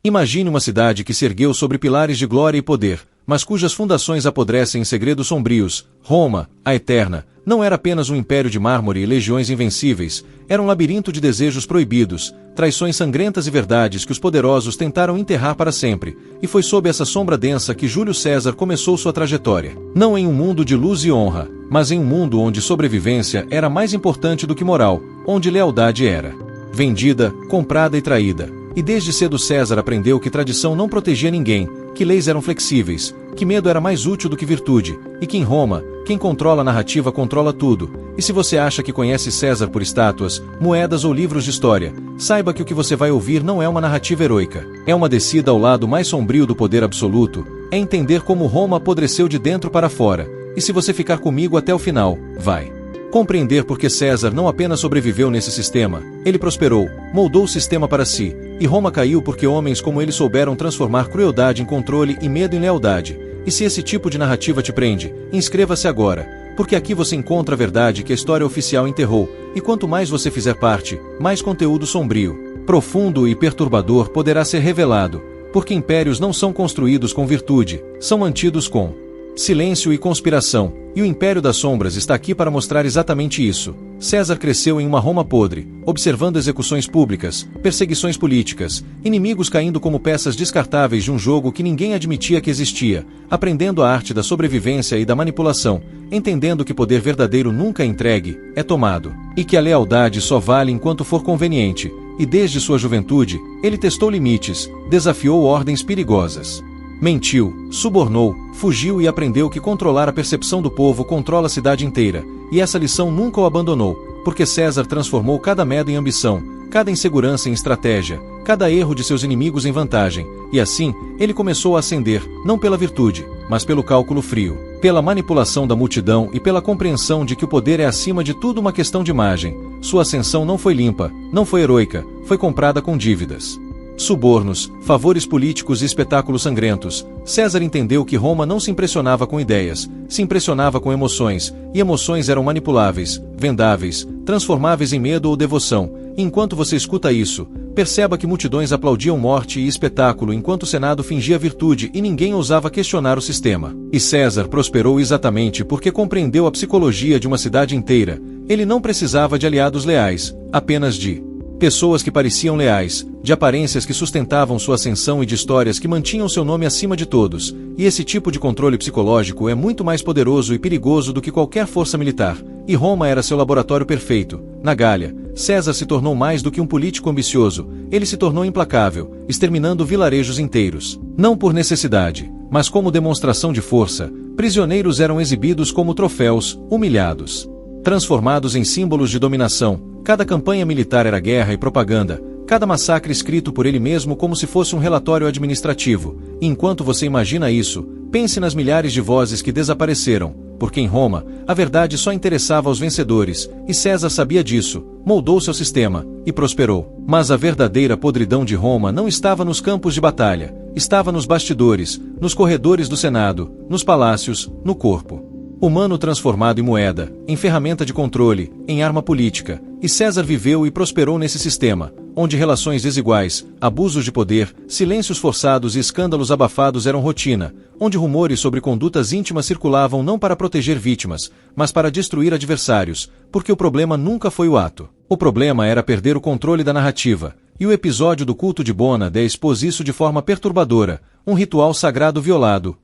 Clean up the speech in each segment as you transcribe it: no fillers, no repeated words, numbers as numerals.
Imagine uma cidade que se ergueu sobre pilares de glória e poder, mas cujas fundações apodrecem em segredos sombrios. Roma, a eterna, não era apenas um império de mármore e legiões invencíveis, era um labirinto de desejos proibidos, traições sangrentas e verdades que os poderosos tentaram enterrar para sempre, e foi sob essa sombra densa que Júlio César começou sua trajetória. Não em um mundo de luz e honra, mas em um mundo onde sobrevivência era mais importante do que moral, onde lealdade era vendida, comprada e traída. E desde cedo César aprendeu que tradição não protegia ninguém, que leis eram flexíveis, que medo era mais útil do que virtude, e que em Roma, quem controla a narrativa controla tudo. E se você acha que conhece César por estátuas, moedas ou livros de história, saiba que o que você vai ouvir não é uma narrativa heroica. É uma descida ao lado mais sombrio do poder absoluto, é entender como Roma apodreceu de dentro para fora. E se você ficar comigo até o final, vai compreender por que César não apenas sobreviveu nesse sistema, ele prosperou, moldou o sistema para si, e Roma caiu porque homens como ele souberam transformar crueldade em controle e medo em lealdade. E se esse tipo de narrativa te prende, inscreva-se agora, porque aqui você encontra a verdade que a história oficial enterrou, e quanto mais você fizer parte, mais conteúdo sombrio, profundo e perturbador poderá ser revelado, porque impérios não são construídos com virtude, são mantidos com silêncio e conspiração, e o Império das Sombras está aqui para mostrar exatamente isso. César cresceu em uma Roma podre, observando execuções públicas, perseguições políticas, inimigos caindo como peças descartáveis de um jogo que ninguém admitia que existia, aprendendo a arte da sobrevivência e da manipulação, entendendo que poder verdadeiro nunca é entregue, é tomado, e que a lealdade só vale enquanto for conveniente, e desde sua juventude, ele testou limites, desafiou ordens perigosas. Mentiu, subornou, fugiu e aprendeu que controlar a percepção do povo controla a cidade inteira, e essa lição nunca o abandonou, porque César transformou cada medo em ambição, cada insegurança em estratégia, cada erro de seus inimigos em vantagem, e assim, ele começou a ascender, não pela virtude, mas pelo cálculo frio, pela manipulação da multidão e pela compreensão de que o poder é acima de tudo uma questão de imagem. Sua ascensão não foi limpa, não foi heroica, foi comprada com dívidas, subornos, favores políticos e espetáculos sangrentos. César entendeu que Roma não se impressionava com ideias, se impressionava com emoções, e emoções eram manipuláveis, vendáveis, transformáveis em medo ou devoção. E enquanto você escuta isso, perceba que multidões aplaudiam morte e espetáculo enquanto o Senado fingia virtude e ninguém ousava questionar o sistema. E César prosperou exatamente porque compreendeu a psicologia de uma cidade inteira. Ele não precisava de aliados leais, apenas de pessoas que pareciam leais, de aparências que sustentavam sua ascensão e de histórias que mantinham seu nome acima de todos. E esse tipo de controle psicológico é muito mais poderoso e perigoso do que qualquer força militar. E Roma era seu laboratório perfeito. Na Gália, César se tornou mais do que um político ambicioso, ele se tornou implacável, exterminando vilarejos inteiros. Não por necessidade, mas como demonstração de força, prisioneiros eram exibidos como troféus, humilhados, transformados em símbolos de dominação. Cada campanha militar era guerra e propaganda, cada massacre escrito por ele mesmo como se fosse um relatório administrativo. E enquanto você imagina isso, pense nas milhares de vozes que desapareceram, porque em Roma, a verdade só interessava aos vencedores, e César sabia disso, moldou seu sistema, e prosperou. Mas a verdadeira podridão de Roma não estava nos campos de batalha, estava nos bastidores, nos corredores do Senado, nos palácios, no corpo humano transformado em moeda, em ferramenta de controle, em arma política. E César viveu e prosperou nesse sistema, onde relações desiguais, abusos de poder, silêncios forçados e escândalos abafados eram rotina, onde rumores sobre condutas íntimas circulavam não para proteger vítimas, mas para destruir adversários, porque o problema nunca foi o ato. O problema era perder o controle da narrativa, e o episódio do culto de Bona Dea expôs isso de forma perturbadora, um ritual sagrado violado,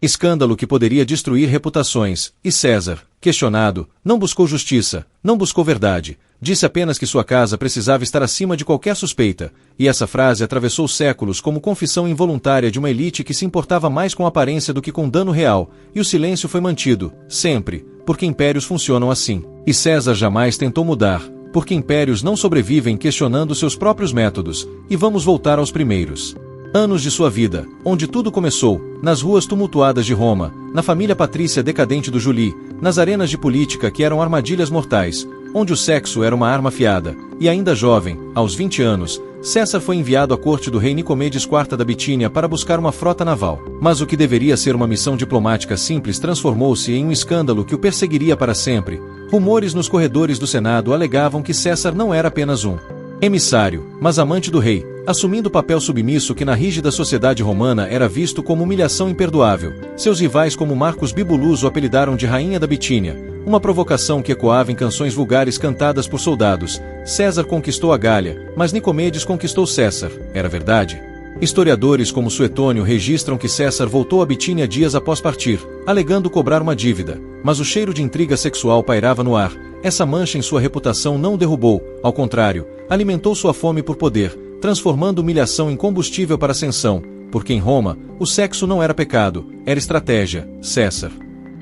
escândalo que poderia destruir reputações. E César, questionado, não buscou justiça, não buscou verdade, disse apenas que sua casa precisava estar acima de qualquer suspeita, e essa frase atravessou séculos como confissão involuntária de uma elite que se importava mais com a aparência do que com dano real, e o silêncio foi mantido, sempre, porque impérios funcionam assim. E César jamais tentou mudar, porque impérios não sobrevivem questionando seus próprios métodos. E vamos voltar aos primeiros anos de sua vida, onde tudo começou, nas ruas tumultuadas de Roma, na família patrícia decadente do Juli, nas arenas de política que eram armadilhas mortais, onde o sexo era uma arma afiada, e ainda jovem, aos 20 anos, César foi enviado à corte do rei Nicomedes IV da Bitínia para buscar uma frota naval. Mas o que deveria ser uma missão diplomática simples transformou-se em um escândalo que o perseguiria para sempre. Rumores nos corredores do Senado alegavam que César não era apenas um Emissário, mas amante do rei, assumindo o papel submisso que na rígida sociedade romana era visto como humilhação imperdoável. Seus rivais como Marcus Bibulus o apelidaram de Rainha da Bitínia, uma provocação que ecoava em canções vulgares cantadas por soldados. César conquistou a Gália, mas Nicomedes conquistou César. Era verdade? Historiadores como Suetônio registram que César voltou a Bitínia dias após partir, alegando cobrar uma dívida, mas o cheiro de intriga sexual pairava no ar. Essa mancha em sua reputação não o derrubou, ao contrário, alimentou sua fome por poder, transformando humilhação em combustível para a ascensão, porque em Roma, o sexo não era pecado, era estratégia. César,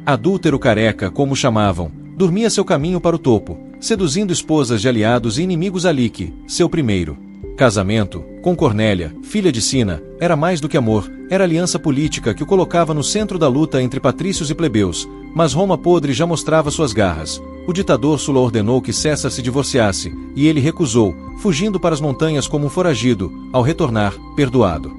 adúltero careca, como o chamavam, dormia seu caminho para o topo, seduzindo esposas de aliados e inimigos. Alique, seu primeiro casamento, com Cornélia, filha de Sina, era mais do que amor, era aliança política que o colocava no centro da luta entre patrícios e plebeus, mas Roma podre já mostrava suas garras. O ditador Sulla ordenou que César se divorciasse, e ele recusou, fugindo para as montanhas como um foragido. Ao retornar, perdoado,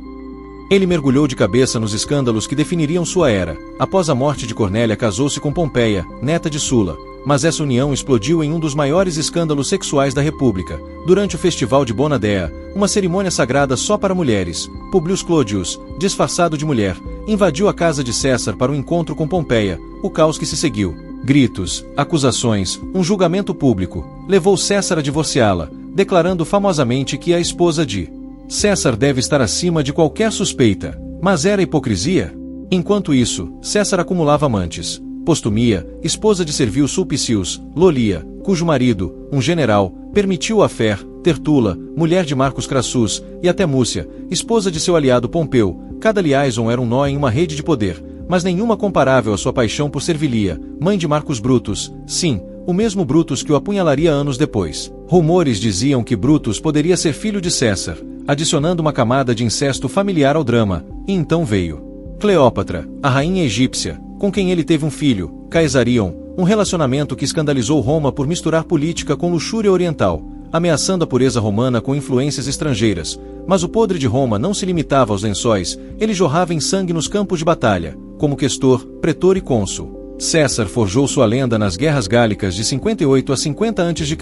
ele mergulhou de cabeça nos escândalos que definiriam sua era. Após a morte de Cornélia, casou-se com Pompeia, neta de Sulla, mas essa união explodiu em um dos maiores escândalos sexuais da República. Durante o festival de Bona Dea, uma cerimônia sagrada só para mulheres, Publius Clodius, disfarçado de mulher, invadiu a casa de César para um encontro com Pompeia. O caos que se seguiu, gritos, acusações, um julgamento público, levou César a divorciá-la, declarando famosamente que a esposa de César deve estar acima de qualquer suspeita. Mas era hipocrisia? Enquanto isso, César acumulava amantes. Postumia, esposa de Servio Sulpicius, Lolia, cujo marido, um general, permitiu a fé, Tertula, mulher de Marcus Crassus, e até Múcia, esposa de seu aliado Pompeu. Cada liaison era um nó em uma rede de poder, mas nenhuma comparável à sua paixão por Servilia, mãe de Marcus Brutus. Sim, o mesmo Brutus que o apunhalaria anos depois. Rumores diziam que Brutus poderia ser filho de César, adicionando uma camada de incesto familiar ao drama. E então veio Cleópatra, a rainha egípcia, com quem ele teve um filho, Caesarion, um relacionamento que escandalizou Roma por misturar política com luxúria oriental, ameaçando a pureza romana com influências estrangeiras. Mas o podre de Roma não se limitava aos lençóis, ele jorrava em sangue nos campos de batalha, como questor, pretor e cônsul. César forjou sua lenda nas guerras gálicas de 58 a 50 a.C.,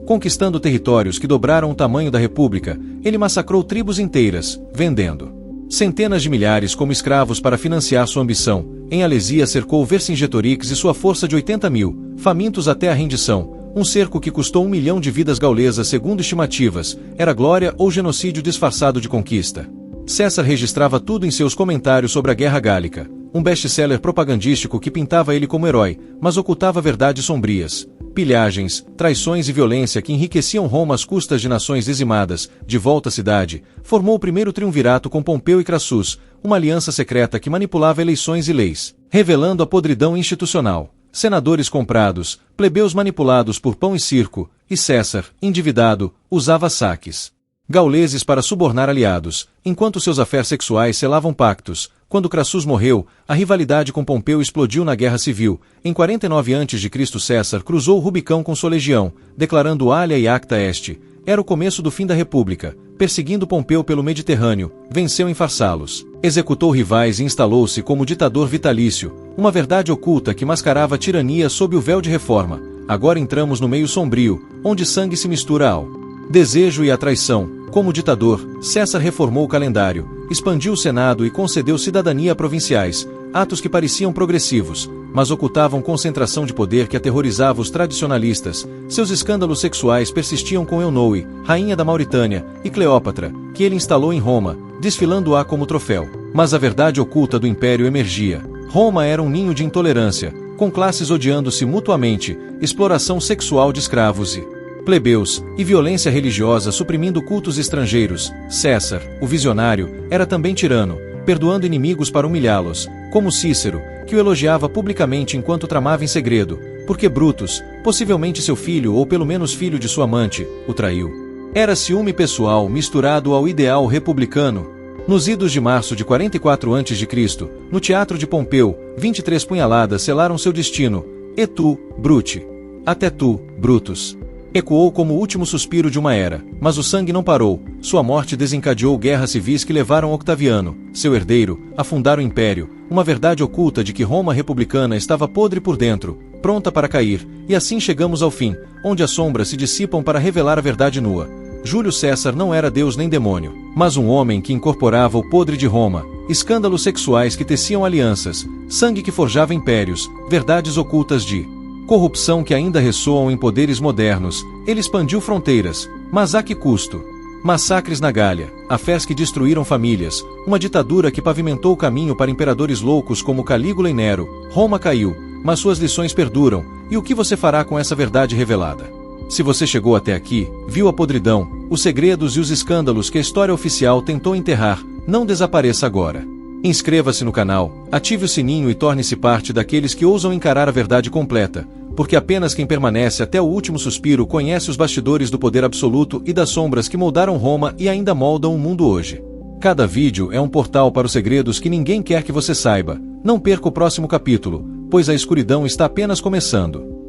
conquistando territórios que dobraram o tamanho da República. Ele massacrou tribos inteiras, vendendo centenas de milhares como escravos para financiar sua ambição. Em Alesia cercou Vercingetorix e sua força de 80.000, famintos até a rendição, um cerco que custou 1 milhão de vidas gaulesas segundo estimativas. Era glória ou genocídio disfarçado de conquista? César registrava tudo em seus comentários sobre a Guerra Gálica, um best-seller propagandístico que pintava ele como herói, mas ocultava verdades sombrias. Pilhagens, traições e violência que enriqueciam Roma às custas de nações dizimadas. De volta à cidade, formou o primeiro triunvirato com Pompeu e Crassus, uma aliança secreta que manipulava eleições e leis, revelando a podridão institucional. Senadores comprados, plebeus manipulados por pão e circo, e César, endividado, usava saques gauleses para subornar aliados, enquanto seus afés sexuais selavam pactos. Quando Crassus morreu, a rivalidade com Pompeu explodiu na Guerra Civil. Em 49 a.C., César cruzou o Rubicão com sua legião, declarando Alia e Acta Est. Era o começo do fim da República. Perseguindo Pompeu pelo Mediterrâneo, venceu em Farsalos. Executou rivais e instalou-se como ditador vitalício, uma verdade oculta que mascarava a tirania sob o véu de reforma. Agora entramos no meio sombrio, onde sangue se mistura ao desejo e à traição. Como ditador, César reformou o calendário, expandiu o Senado e concedeu cidadania a provinciais, atos que pareciam progressivos, mas ocultavam concentração de poder que aterrorizava os tradicionalistas. Seus escândalos sexuais persistiam com Eunoe, rainha da Mauritânia, e Cleópatra, que ele instalou em Roma, desfilando-a como troféu. Mas a verdade oculta do império emergia. Roma era um ninho de intolerância, com classes odiando-se mutuamente, exploração sexual de escravos e plebeus, e violência religiosa suprimindo cultos estrangeiros. César, o visionário, era também tirano, perdoando inimigos para humilhá-los, como Cícero, que o elogiava publicamente enquanto tramava em segredo, porque Brutus, possivelmente seu filho ou pelo menos filho de sua amante, o traiu. Era ciúme pessoal misturado ao ideal republicano. Nos idos de março de 44 a.C., no teatro de Pompeu, 23 punhaladas selaram seu destino. Et tu, Brute. Até tu, Brutus. Ecoou como o último suspiro de uma era, mas o sangue não parou. Sua morte desencadeou guerras civis que levaram Octaviano, seu herdeiro, a fundar o império, uma verdade oculta de que Roma republicana estava podre por dentro, pronta para cair, e assim chegamos ao fim, onde as sombras se dissipam para revelar a verdade nua. Júlio César não era Deus nem demônio, mas um homem que incorporava o podre de Roma, escândalos sexuais que teciam alianças, sangue que forjava impérios, verdades ocultas de corrupção que ainda ressoam em poderes modernos. Ele expandiu fronteiras, mas a que custo? Massacres na Gália, afés que destruíram famílias, uma ditadura que pavimentou o caminho para imperadores loucos como Calígula e Nero. Roma caiu, mas suas lições perduram, e o que você fará com essa verdade revelada? Se você chegou até aqui, viu a podridão, os segredos e os escândalos que a história oficial tentou enterrar, não desapareça agora. Inscreva-se no canal, ative o sininho e torne-se parte daqueles que ousam encarar a verdade completa, porque apenas quem permanece até o último suspiro conhece os bastidores do poder absoluto e das sombras que moldaram Roma e ainda moldam o mundo hoje. Cada vídeo é um portal para os segredos que ninguém quer que você saiba. Não perca o próximo capítulo, pois a escuridão está apenas começando.